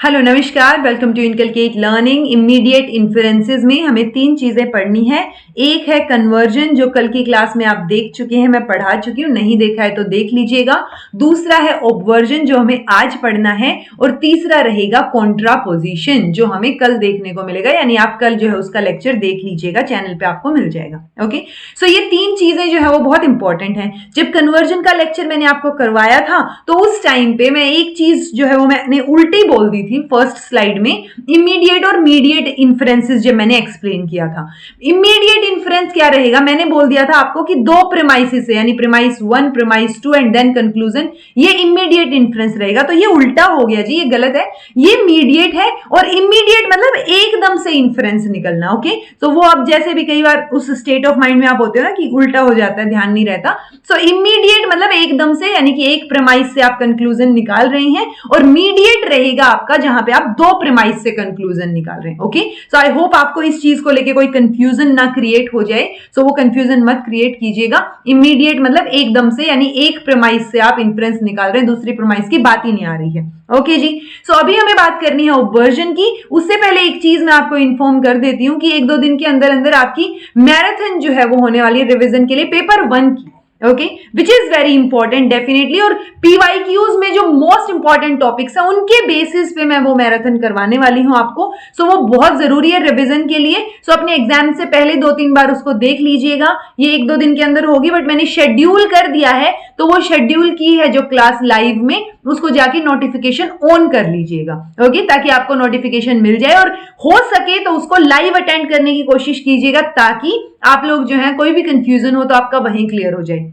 Hello नमस्कार, welcome to Inculcate Learning. Immediate inferences में हमें 3 चीजें पढ़नी है। एक है कन्वर्जन, जो कल की क्लास में आप देख चुके हैं, मैं पढ़ा चुकी हूं, नहीं देखा है तो देख लीजिएगा। दूसरा है ऑब्वर्जन, जो हमें आज पढ़ना है। और तीसरा रहेगा कॉन्ट्रापोजिशन, जो हमें कल देखने को मिलेगा, यानी आप कल जो है उसका लेक्चर देख लीजिएगा, चैनल पे आपको मिल जाएगा। ओके, सो ये 3 चीजें जो है वो बहुत इंपॉर्टेंट है। जब कन्वर्जन का लेक्चर मैंने आपको करवाया था तो उस टाइम पे मैं एक चीज जो है वो मैंने उल्टी बोल दी थी फर्स्ट स्लाइड में। इमीडिएट और मीडिएट इन्फ्रेंसेस जब मैंने एक्सप्लेन किया था, इमीडिएट इन्फ्रेंस क्या रहेगा, मैंने बोल दिया था आपको कि 2 प्रीमाइसेस है, यानी premise 1, premise 2 and then conclusion, ये इमीडिएट इन्फ्रेंस रहेगा। तो ये उल्टा हो गया जी, ये गलत है, ये मीडिएट है। और इमीडिएट मतलब एकदम से इन्फ्रेंस निकलना। ओके, तो वो आप जैसे भी कई बार उस स्टेट ऑफ माइंड में आप होते हो ना कि उल्टा हो जाता है, ध्यान नहीं रहता। सो इमीडिएट मतलब एकदम से, यानी कि एक प्रीमाइस से आप कंक्लूजन निकाल रहे हैं, और मीडिएट रहेगा आपका जहां पे आप 2 प्रीमाइस से कंक्लूजन निकाल रहे हैं। ओके, सो आई होप आपको इस चीज को लेके कोई कंफ्यूजन ना क्रिएट हो जाए। सो वो कंफ्यूजन मत क्रिएट कीजिएगा। इमीडिएट मतलब एकदम से, यानी एक प्रीमाइस से आप इन्फ्रेंस निकाल रहे हैं, दूसरी प्रीमाइस की बात ही नहीं आ रही है। ओके जी, सो अभी हमें बात करनी है ऑब्वर्जन की। उससे पहले एक चीज मैं आपको इन्फॉर्म कर देती हूँ कि 1-2 दिन के अंदर अंदर आपकी मैराथन जो है वो होने वाली है रिवीजन के लिए, पेपर 1 की। Okay, which is very important definitely. और पीवाईक्यूज में जो मोस्ट इंपॉर्टेंट टॉपिक्स है उनके बेसिस पे मैं वो मैराथन करवाने वाली हूं आपको। सो वो बहुत जरूरी है रिवीजन के लिए। सो अपने एग्जाम से पहले 2-3 बार उसको देख लीजिएगा। ये 1-2 दिन के अंदर होगी, बट मैंने शेड्यूल कर दिया है, तो वो शेड्यूल की है जो क्लास लाइव में, उसको जाके नोटिफिकेशन ऑन कर लीजिएगा। ओके, ताकि आपको नोटिफिकेशन मिल जाए, और हो सके तो उसको लाइव अटेंड करने की कोशिश कीजिएगा, ताकि आप लोग जो है कोई भी कंफ्यूजन हो तो आपका वहीं क्लियर हो जाए।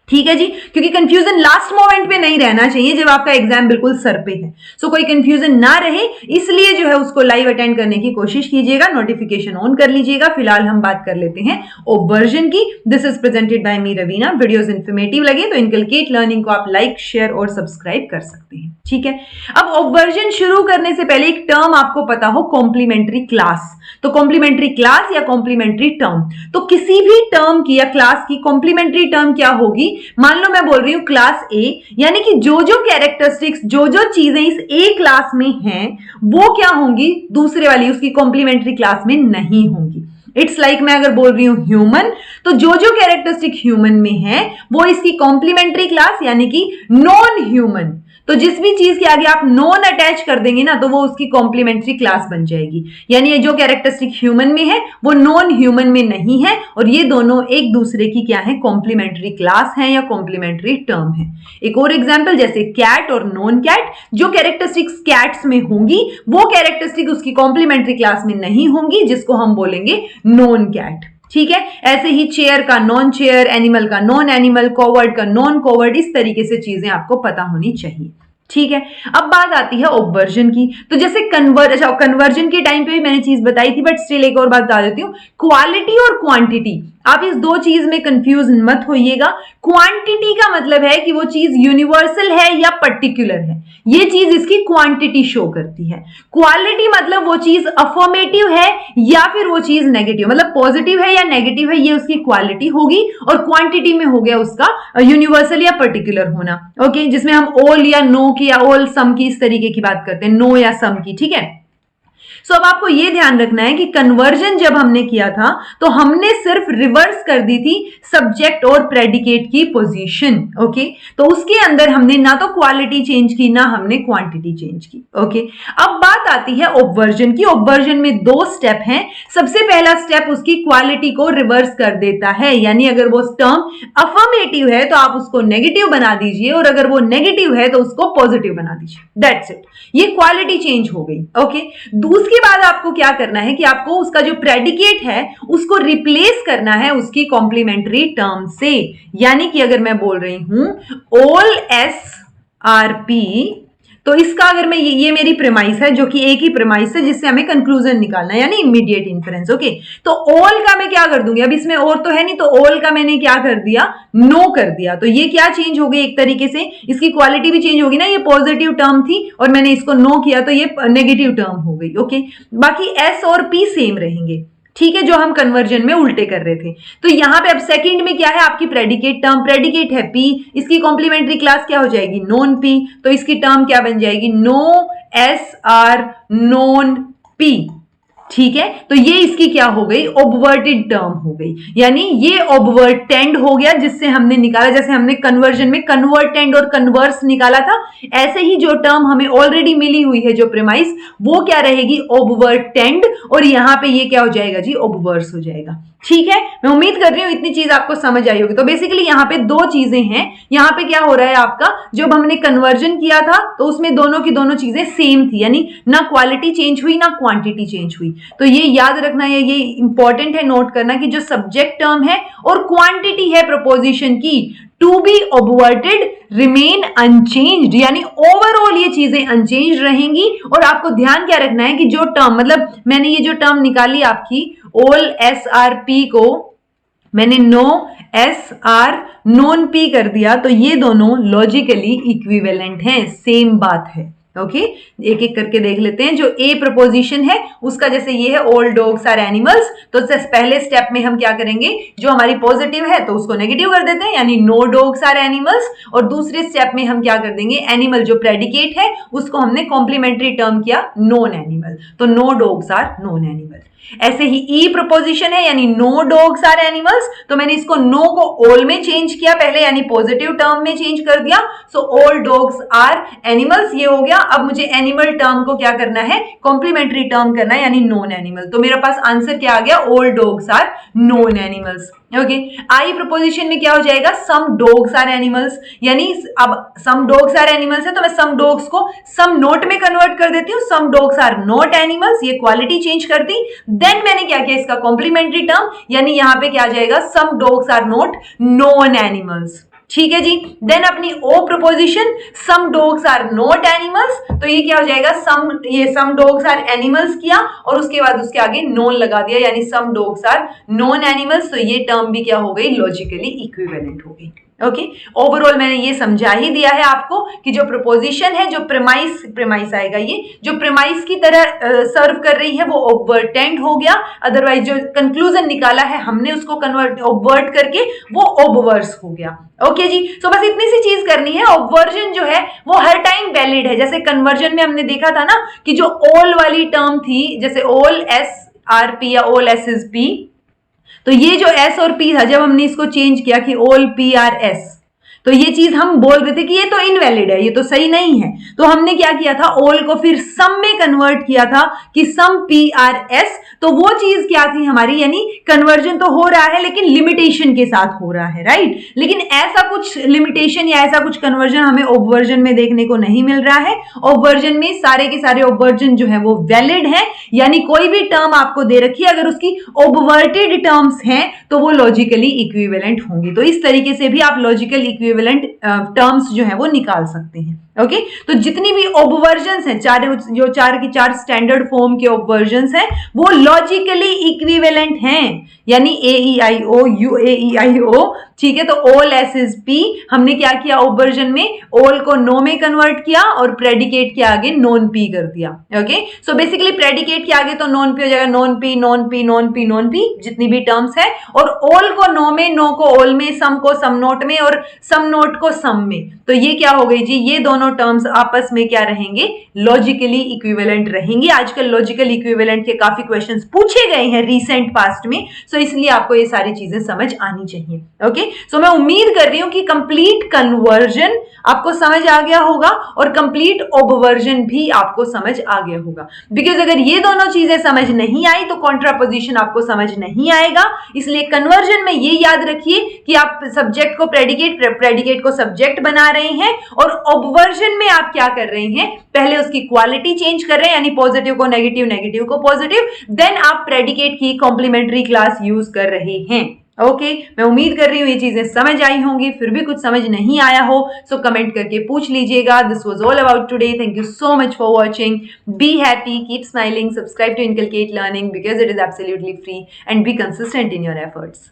ठीक है जी, क्योंकि कंफ्यूजन लास्ट मोमेंट पे नहीं रहना चाहिए जब आपका एग्जाम बिल्कुल सर पे है। सो कोई कंफ्यूजन ना रहे, इसलिए जो है उसको लाइव अटेंड करने की कोशिश कीजिएगा, नोटिफिकेशन ऑन कर लीजिएगा। फिलहाल हम बात कर लेते हैं ऑब्वर्जन की। This is presented by me Raveena. Videos informative लगे तो इनकलकेट लर्निंग को आप लाइक, शेयर और सब्सक्राइब कर सकते हैं। ठीक है, अब ऑब्वर्जन शुरू करने से पहले एक टर्म आपको पता हो, कॉम्प्लीमेंट्री क्लास। तो कॉम्प्लीमेंट्री क्लास या कॉम्प्लीमेंट्री टर्म, तो किसी भी टर्म की या क्लास की कॉम्प्लीमेंट्री टर्म क्या होगी। मान लो मैं बोल रही हूं क्लास ए, यानी कि जो जो कैरेक्टरिस्टिक्स, जो जो चीजें इस ए क्लास में हैं, वो क्या होंगी, दूसरे वाली उसकी कॉम्प्लीमेंट्री क्लास में नहीं होंगी। इट्स लाइक मैं अगर बोल रही हूं ह्यूमन, तो जो जो कैरेक्टरिस्टिक ह्यूमन में है वो इसकी कॉम्प्लीमेंट्री क्लास, यानी कि नॉन ह्यूमन। तो जिस भी चीज के आगे आप नॉन अटैच कर देंगे ना, तो वो उसकी कॉम्प्लीमेंट्री क्लास बन जाएगी। यानी ये जो कैरेक्टरिस्टिक ह्यूमन में है वो नॉन ह्यूमन में नहीं है, और ये दोनों एक दूसरे की क्या है, कॉम्प्लीमेंट्री क्लास है या कॉम्प्लीमेंट्री टर्म है। एक और एग्जांपल, जैसे कैट और नॉन कैट, जो कैरेक्टरिस्टिक्स कैट्स में होंगी वो कैरेक्टरिस्टिक उसकी कॉम्प्लीमेंट्री क्लास में नहीं होंगी, जिसको हम बोलेंगे नॉन कैट। ठीक है, ऐसे ही चेयर का नॉन चेयर, एनिमल का नॉन एनिमल, कॉवर्ड का नॉन कॉवर्ड, इस तरीके से चीजें आपको पता होनी चाहिए। ठीक है, अब बात आती है ऑब्वर्जन की। तो जैसे कन्वर्जन के टाइम पे भी मैंने चीज बताई थी, बट स्टिल एक और बात बता देती हूँ, क्वालिटी और क्वांटिटी, आप इस 2 चीज में कंफ्यूज मत होइएगा। क्वांटिटी का मतलब है कि वो चीज यूनिवर्सल है या पर्टिकुलर है, ये चीज इसकी क्वांटिटी शो करती है। क्वालिटी मतलब वो चीज अफर्मेटिव है या फिर वो चीज नेगेटिव, मतलब पॉजिटिव है या नेगेटिव है, ये उसकी क्वालिटी होगी। और क्वांटिटी में हो गया उसका यूनिवर्सल या पर्टिकुलर होना। ओके, जिसमें हम ऑल या नो की या ऑल सम की इस तरीके की बात करते हैं, नो या सम की। ठीक है, सो अब आपको यह ध्यान रखना है कि कन्वर्जन जब हमने किया था तो हमने सिर्फ रिवर्स कर दी थी सब्जेक्ट और प्रेडिकेट की पोजीशन। ओके, तो उसके अंदर हमने ना तो क्वालिटी चेंज की ना हमने क्वांटिटी चेंज की। ओके, अब बात आती है ऑब्वर्जन की। ऑब्वर्जन में 2 स्टेप हैं। सबसे पहला स्टेप उसकी क्वालिटी को रिवर्स कर देता है, यानी अगर वो टर्म अफर्मेटिव है तो आप उसको नेगेटिव बना दीजिए, और अगर वो नेगेटिव है तो उसको पॉजिटिव बना दीजिए। दैट्स इट, ये क्वालिटी चेंज हो गई। ओके, उसके बाद आपको क्या करना है कि आपको उसका जो प्रेडिकेट है उसको रिप्लेस करना है उसकी कॉम्प्लीमेंट्री टर्म से। यानी कि अगर मैं बोल रही हूं ऑल SRP, तो इसका अगर मैं ये मेरी प्रीमाइस है, जो कि एक ही प्रीमाइस है जिससे हमें कंक्लूजन निकालना है, यानी इमीडिएट इन्फरेंस। ओके, तो ऑल का मैं क्या कर दूंगी, अब इसमें और तो है नहीं, तो ऑल का मैंने क्या कर दिया, नो कर दिया। तो ये क्या चेंज हो गई, एक तरीके से इसकी क्वालिटी भी चेंज होगी ना। ये पॉजिटिव टर्म थी और मैंने इसको नो किया तो ये नेगेटिव टर्म हो गई। ओके, बाकी S और P सेम रहेंगे। ठीक है, जो हम कन्वर्जन में उल्टे कर रहे थे। तो यहां पे अब सेकंड में क्या है, आपकी प्रेडिकेट टर्म, प्रेडिकेट है P, इसकी कॉम्प्लीमेंट्री क्लास क्या हो जाएगी, नॉन P, तो इसकी टर्म क्या बन जाएगी, no S are non P, ठीक है। तो ये इसकी क्या हो गई, ऑब्वर्टेड टर्म हो गई, यानी ये ऑब्वर्टेंड हो गया जिससे हमने निकाला, जैसे हमने कन्वर्जन में कन्वर्टेंड और कन्वर्स निकाला था, ऐसे ही जो टर्म हमें ऑलरेडी मिली हुई है जो प्रीमाइस, वो क्या रहेगी, ऑब्वर्टेंड, और यहां पे ये क्या हो जाएगा जी, ऑब्वर्स हो जाएगा। ठीक है, मैं उम्मीद कर रही हूं इतनी चीज आपको समझ आई होगी। तो बेसिकली यहाँ पे दो चीजें हैं, यहाँ पे क्या हो रहा है आपका, जब हमने कन्वर्जन किया था तो उसमें दोनों की दोनों चीजें सेम थी, यानी ना क्वालिटी चेंज हुई ना क्वांटिटी चेंज हुई। तो ये याद रखना है, ये इंपॉर्टेंट है नोट करना कि जो सब्जेक्ट टर्म है और क्वांटिटी है प्रपोजिशन की, टू बी ऑब्वर्टेड रिमेन अनचेंज्ड, यानी ओवरऑल ये चीजें अनचेंज रहेंगी। और आपको ध्यान क्या रखना है कि जो टर्म, मतलब मैंने ये जो टर्म निकाली आपकी ऑल एस आर पी को मैंने no S are non P कर दिया, तो ये दोनों लॉजिकली इक्विवेलेंट हैं, सेम बात है। ओके, एक एक करके देख लेते हैं। जो ए प्रपोजिशन है उसका जैसे ये है ऑल डॉग्स आर एनिमल्स, तो पहले स्टेप में हम क्या करेंगे, जो हमारी पॉजिटिव है तो उसको नेगेटिव कर देते हैं, यानी नो डॉग्स आर एनिमल्स। और दूसरे स्टेप में हम क्या कर देंगे, एनिमल जो प्रेडिकेट है उसको हमने कॉम्प्लीमेंट्री टर्म किया नॉन एनिमल, तो no dogs are non animal. ऐसे ही ई प्रपोजिशन है, यानी नो डॉग्स आर एनिमल्स, तो मैंने इसको नो को ऑल में चेंज किया पहले, यानी पॉजिटिव टर्म में चेंज कर दिया, so all dogs are animals ये हो गया। अब मुझे एनिमल टर्म को क्या करना है, कॉम्प्लीमेंट्री टर्म करना है, यानी नॉन एनिमल। तो मेरे पास आंसर क्या आ गया, all dogs are non animals. Okay, I proposition में क्या हो जाएगा, सम डॉग्स आर एनिमल्स, यानी अब सम डॉग्स आर एनिमल्स है तो मैं सम डॉग्स को सम नोट में कन्वर्ट कर देती हूँ, some dogs are not animals, ये क्वालिटी चेंज कर दी। देन मैंने क्या किया, इसका कॉम्प्लीमेंट्री टर्म, यानी यहां पे क्या आ जाएगा, some dogs are not non animals. ठीक है जी। देन अपनी O proposition, some dogs are not animals, तो ये क्या हो जाएगा, सम डॉग्स आर एनिमल्स किया और उसके बाद उसके आगे नॉन लगा दिया, यानी some dogs are non animals, तो ये टर्म भी क्या हो गई, लॉजिकली इक्विवेलेंट हो गई। ओके, ओवरऑल मैंने ये समझा ही दिया है आपको कि जो प्रपोजिशन है, जो प्रेमाइस आएगा, ये जो प्रेमाइस की तरह सर्व कर रही है वो ओवरटेंड हो गया, अदरवाइज जो कंक्लूजन निकाला है हमने उसको कन्वर्ट ओवर्ट करके वो ओबवर्स हो गया। ओके जी, सो बस इतनी सी चीज करनी है। ऑब्वर्जन जो है वो हर टाइम वैलिड है, जैसे कन्वर्जन में हमने देखा था ना कि जो ऑल वाली टर्म थी, जैसे ऑल एस आर पी या ऑल एस इज पी, तो ये जो एस और पी था, जब हमने इसको चेंज किया कि ऑल पी आर एस, तो ये चीज हम बोल रहे थे कि ये तो इनवैलिड है, ये तो सही नहीं है, तो हमने क्या किया था, ऑल को फिर सम में कन्वर्ट किया था कि सम पी आर एस, तो वो चीज क्या थी हमारी, यानी कन्वर्जन तो हो रहा है लेकिन लिमिटेशन के साथ हो रहा है, राइट। लेकिन ऐसा कुछ लिमिटेशन या ऐसा कुछ कन्वर्जन हमें ऑब्वर्जन में देखने को नहीं मिल रहा है। ऑब्वर्जन में सारे के सारे ऑब्वर्जन जो है वो वैलिड है, यानी कोई भी टर्म आपको दे रखी है, अगर उसकी ऑब्वर्टेड टर्म्स हैं तो वो लॉजिकली इक्विवेलेंट होंगी। तो इस तरीके से भी आप लॉजिकल इक्विवेलेंट टर्म्स जो है वो निकाल सकते हैं। ओके, तो जितनी भी ऑब्वर्जन्स हैं, चार की चार स्टैंडर्ड फॉर्म के ऑब्वर्जन्स हैं, वो लॉजिकली इक्विवेलेंट हैं, यानी ए ई आई ओ, यू ए ई आई ओ, ठीक है। तो ऑल एस इज पी, हमने क्या किया ऑब्वर्जन में, ऑल को नो में कन्वर्ट किया और प्रेडिकेट के आगे नॉन पी कर दिया। ओके, सो बेसिकली प्रेडिकेट के आगे तो नॉन पी हो जाएगा, non P non P non P non P, जितनी भी टर्म्स है, और ऑल को नो में, नो को ऑल में, सम को सम नोट में और सम नोट को सम में, तो ये क्या हो गई जी, ये दोनों टर्म्स आपस में क्या रहेंगे, लॉजिकली इक्विवेलेंट रहेंगे। आजकल लॉजिकल इक्विवेलेंट के काफी क्वेश्चंस पूछे गए हैं रीसेंट पास्ट में, सो इसलिए आपको ये सारी चीजें समझ आनी चाहिए। ओके, सो मैं उम्मीद कर रही हूं कि कंप्लीट कन्वर्जन आपको समझ आ गया होगा और कंप्लीट ऑब्वर्जन भी आपको समझ आ गया होगा, बिकॉज अगर ये दोनों चीजें समझ नहीं आई तो कॉन्ट्रापोजिशन आपको समझ नहीं आएगा। इसलिए कन्वर्जन में ये याद रखिए कि आप सब्जेक्ट को प्रेडिकेट को सब्जेक्ट बना रहे हैं, और ऑब्वर्जन में आप क्या कर रहे हैं, पहले उसकी क्वालिटी चेंज कर रहे हैं, यानी पॉजिटिव को नेगेटिव, नेगेटिव को पॉजिटिव, देन आप प्रेडिकेट की कॉम्प्लीमेंट्री क्लास यूज कर रहे हैं। ओके, मैं उम्मीद कर रही हूँ ये चीजें समझ आई होंगी। फिर भी कुछ समझ नहीं आया हो सो कमेंट करके पूछ लीजिएगा। This was all about today. Thank you so much for watching. Be happy, keep smiling, subscribe to Inculcate Learning because it is absolutely free, and be consistent in your efforts.